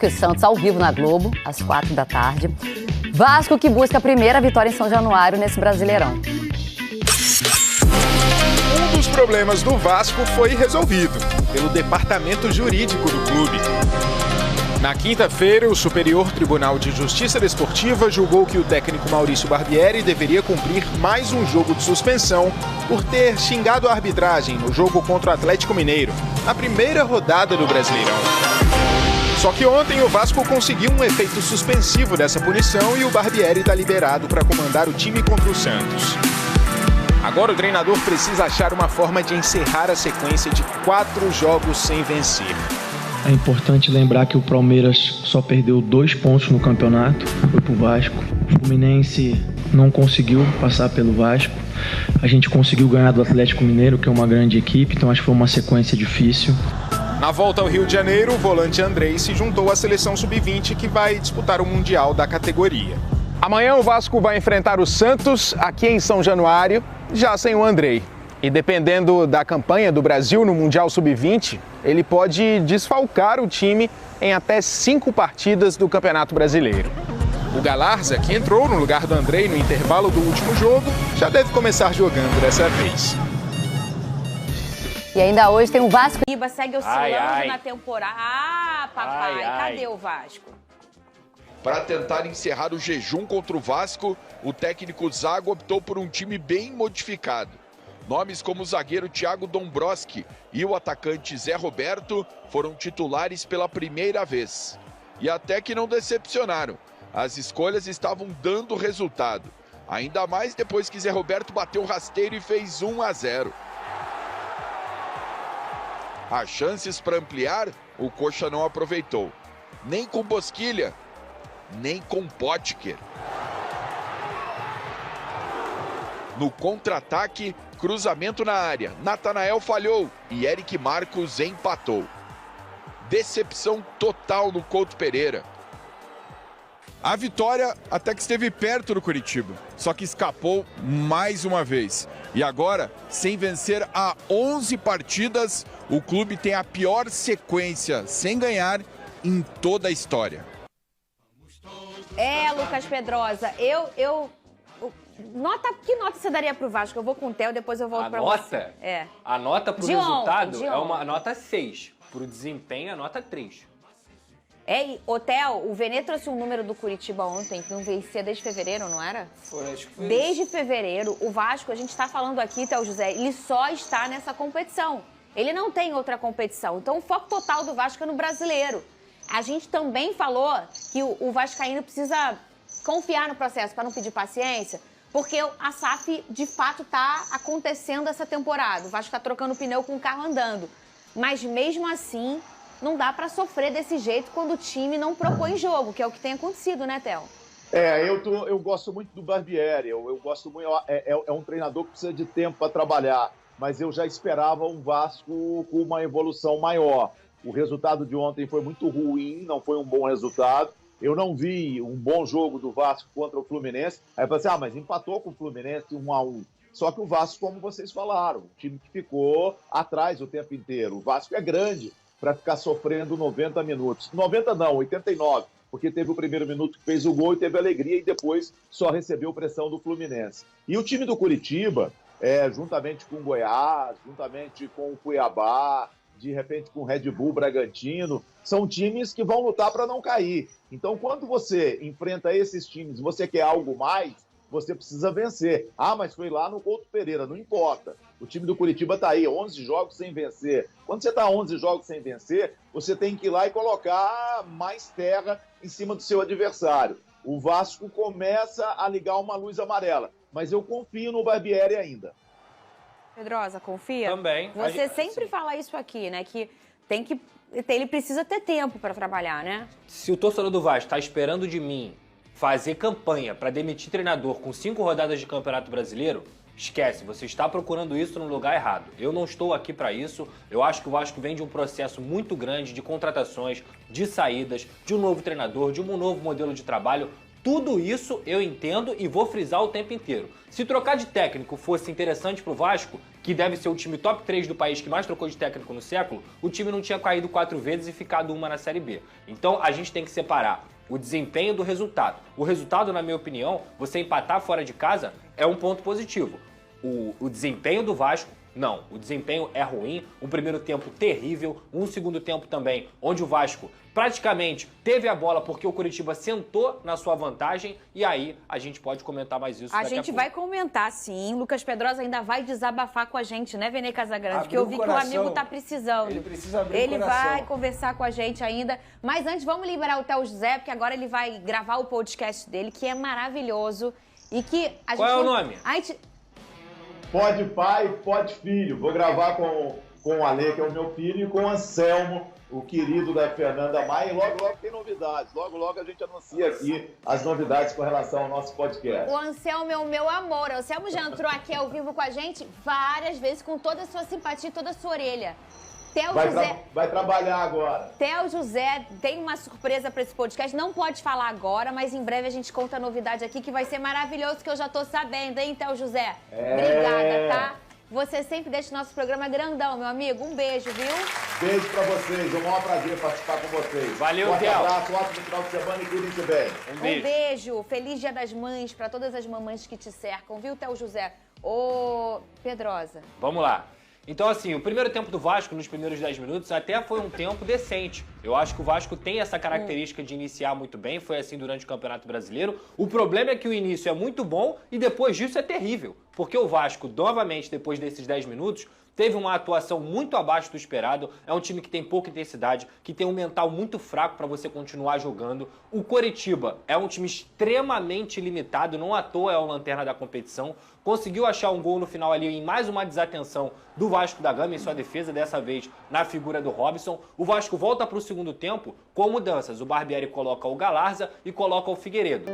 Vasco e Santos ao vivo na Globo, às 4h. Vasco que busca a primeira vitória em São Januário nesse Brasileirão. Um dos problemas do Vasco foi resolvido pelo departamento jurídico do clube. Na quinta-feira, o Superior Tribunal de Justiça Desportiva julgou que o técnico Maurício Barbieri deveria cumprir mais um jogo de suspensão por ter xingado a arbitragem no jogo contra o Atlético Mineiro, na primeira rodada do Brasileirão. Só que ontem o Vasco conseguiu um efeito suspensivo dessa punição e o Barbieri está liberado para comandar o time contra o Santos. Agora o treinador precisa achar uma forma de encerrar a sequência de 4 jogos sem vencer. É importante lembrar que o Palmeiras só perdeu 2 pontos no campeonato, foi pro Vasco. O Fluminense não conseguiu passar pelo Vasco. A gente conseguiu ganhar do Atlético Mineiro, que é uma grande equipe, então acho que foi uma sequência difícil. Na volta ao Rio de Janeiro, o volante Andrei se juntou à seleção sub-20 que vai disputar o Mundial da categoria. Amanhã o Vasco vai enfrentar o Santos aqui em São Januário, já sem o Andrei. E dependendo da campanha do Brasil no Mundial Sub-20, ele pode desfalcar o time em até 5 partidas do Campeonato Brasileiro. O Galarza, que entrou no lugar do Andrei no intervalo do último jogo, já deve começar jogando dessa vez. E ainda hoje tem o Vasco. Iba segue oscilando na temporada. Ah, papai, cadê o Vasco? Para tentar encerrar o jejum contra o Vasco, o técnico Zago optou por um time bem modificado. Nomes como o zagueiro Thiago Dombrowski e o atacante Zé Roberto foram titulares pela primeira vez. E até que não decepcionaram. As escolhas estavam dando resultado. Ainda mais depois que Zé Roberto bateu o rasteiro e fez 1-0. As chances para ampliar, o Coxa não aproveitou. Nem com Bosquilha, nem com Potker. No contra-ataque, cruzamento na área. Natanael falhou e Eric Marcos empatou. Decepção total no Couto Pereira. A vitória até que esteve perto do Curitiba, só que escapou mais uma vez. E agora, sem vencer há 11 partidas, o clube tem a pior sequência sem ganhar em toda a história. Lucas Pedrosa, que nota você daria pro Vasco? Eu vou com o Theo, depois eu volto pra você. A nota pro resultado é uma nota 6. Pro desempenho, a nota 3. Theo, o Venê trouxe um número do Curitiba ontem, que não vencia desde fevereiro, não era? Acho que foi desde isso. fevereiro, o Vasco, a gente tá falando aqui, Theo José, ele só está nessa competição. Ele não tem outra competição. Então, o foco total do Vasco é no Brasileiro. A gente também falou que o vascaíno precisa confiar no processo para não pedir paciência, porque a SAF, de fato, está acontecendo essa temporada. O Vasco está trocando pneu com o carro andando. Mas, mesmo assim, não dá para sofrer desse jeito quando o time não propõe jogo, que é o que tem acontecido, né, Theo? Eu gosto muito do Barbieri. Eu gosto muito. É um treinador que precisa de tempo para trabalhar, mas eu já esperava um Vasco com uma evolução maior. O resultado de ontem foi muito ruim, não foi um bom resultado. Eu não vi um bom jogo do Vasco contra o Fluminense. Aí eu falei assim, mas empatou com o Fluminense 1-1. Só que o Vasco, como vocês falaram, um time que ficou atrás o tempo inteiro. O Vasco é grande para ficar sofrendo 90 minutos. 90 não, 89, porque teve o primeiro minuto que fez o gol e teve alegria e depois só recebeu pressão do Fluminense. E o time do Curitiba, juntamente com o Goiás, juntamente com o Cuiabá, de repente com o Red Bull Bragantino, são times que vão lutar para não cair. Então, quando você enfrenta esses times, você quer algo mais, você precisa vencer. Mas foi lá no Couto Pereira, não importa. O time do Curitiba está aí, 11 jogos sem vencer. Quando você está 11 jogos sem vencer, você tem que ir lá e colocar mais terra em cima do seu adversário. O Vasco começa a ligar uma luz amarela, mas eu confio no Barbieri ainda. Pedrosa, confia? Também. Você sempre fala isso aqui, né? Que ele precisa ter tempo para trabalhar, né? Se o torcedor do Vasco está esperando de mim fazer campanha para demitir treinador com 5 rodadas de Campeonato Brasileiro, esquece, você está procurando isso no lugar errado. Eu não estou aqui para isso. Eu acho que o Vasco vem de um processo muito grande de contratações, de saídas, de um novo treinador, de um novo modelo de trabalho. Tudo isso eu entendo e vou frisar o tempo inteiro. Se trocar de técnico fosse interessante pro Vasco, que deve ser o time top 3 do país que mais trocou de técnico no século, o time não tinha caído 4 vezes e ficado uma na Série B. Então a gente tem que separar o desempenho do resultado. O resultado, na minha opinião, você empatar fora de casa é um ponto positivo. O desempenho do Vasco, não. O desempenho é ruim, um primeiro tempo terrível, um segundo tempo também, onde o Vasco praticamente teve a bola porque o Coritiba sentou na sua vantagem, e aí a gente pode comentar mais isso daqui a pouco. A gente vai comentar, sim. Lucas Pedrosa ainda vai desabafar com a gente, né, Vene Casagrande? Porque eu vi que o amigo tá precisando. Ele precisa abrir Ele o coração. vai conversar com a gente ainda. Mas antes, vamos liberar o Theo José, porque agora ele vai gravar o podcast dele, que é maravilhoso. E que a gente... Qual é o nome? A gente... Pode pai, pode filho. Vou gravar com o Ale, que é o meu filho, e com o Anselmo, o querido da Fernanda Maia. E logo, logo tem novidades. Logo, logo a gente anuncia aqui as novidades com relação ao nosso podcast. O Anselmo é o meu amor. O Anselmo já entrou aqui ao vivo com a gente várias vezes, com toda a sua simpatia e toda a sua orelha. Theo José... Vai trabalhar agora. Theo José tem uma surpresa para esse podcast. Não pode falar agora, mas em breve a gente conta a novidade aqui, que vai ser maravilhoso, que eu já tô sabendo, hein, Theo José? Obrigada, tá? Você sempre deixa o nosso programa grandão, meu amigo. Um beijo, viu? Beijo pra vocês. É um maior prazer participar com vocês. Valeu, Theo. Um abraço, ótimo final de semana e cuidem-se bem. Um beijo. Feliz Dia das Mães para todas as mamães que te cercam, viu, Theo José? Ô, Pedrosa. Vamos lá. Então, assim, o primeiro tempo do Vasco, nos primeiros 10 minutos, até foi um tempo decente. Eu acho que o Vasco tem essa característica de iniciar muito bem, foi assim durante o Campeonato Brasileiro. O problema é que o início é muito bom e depois disso é terrível. Porque o Vasco, novamente, depois desses 10 minutos, teve uma atuação muito abaixo do esperado. É um time que tem pouca intensidade, que tem um mental muito fraco para você continuar jogando. O Coritiba é um time extremamente limitado, não à toa é o lanterna da competição. Conseguiu achar um gol no final ali em mais uma desatenção do Vasco da Gama em sua defesa, dessa vez na figura do Robson. O Vasco volta para o segundo tempo com mudanças. O Barbieri coloca o Galarza e coloca o Figueiredo.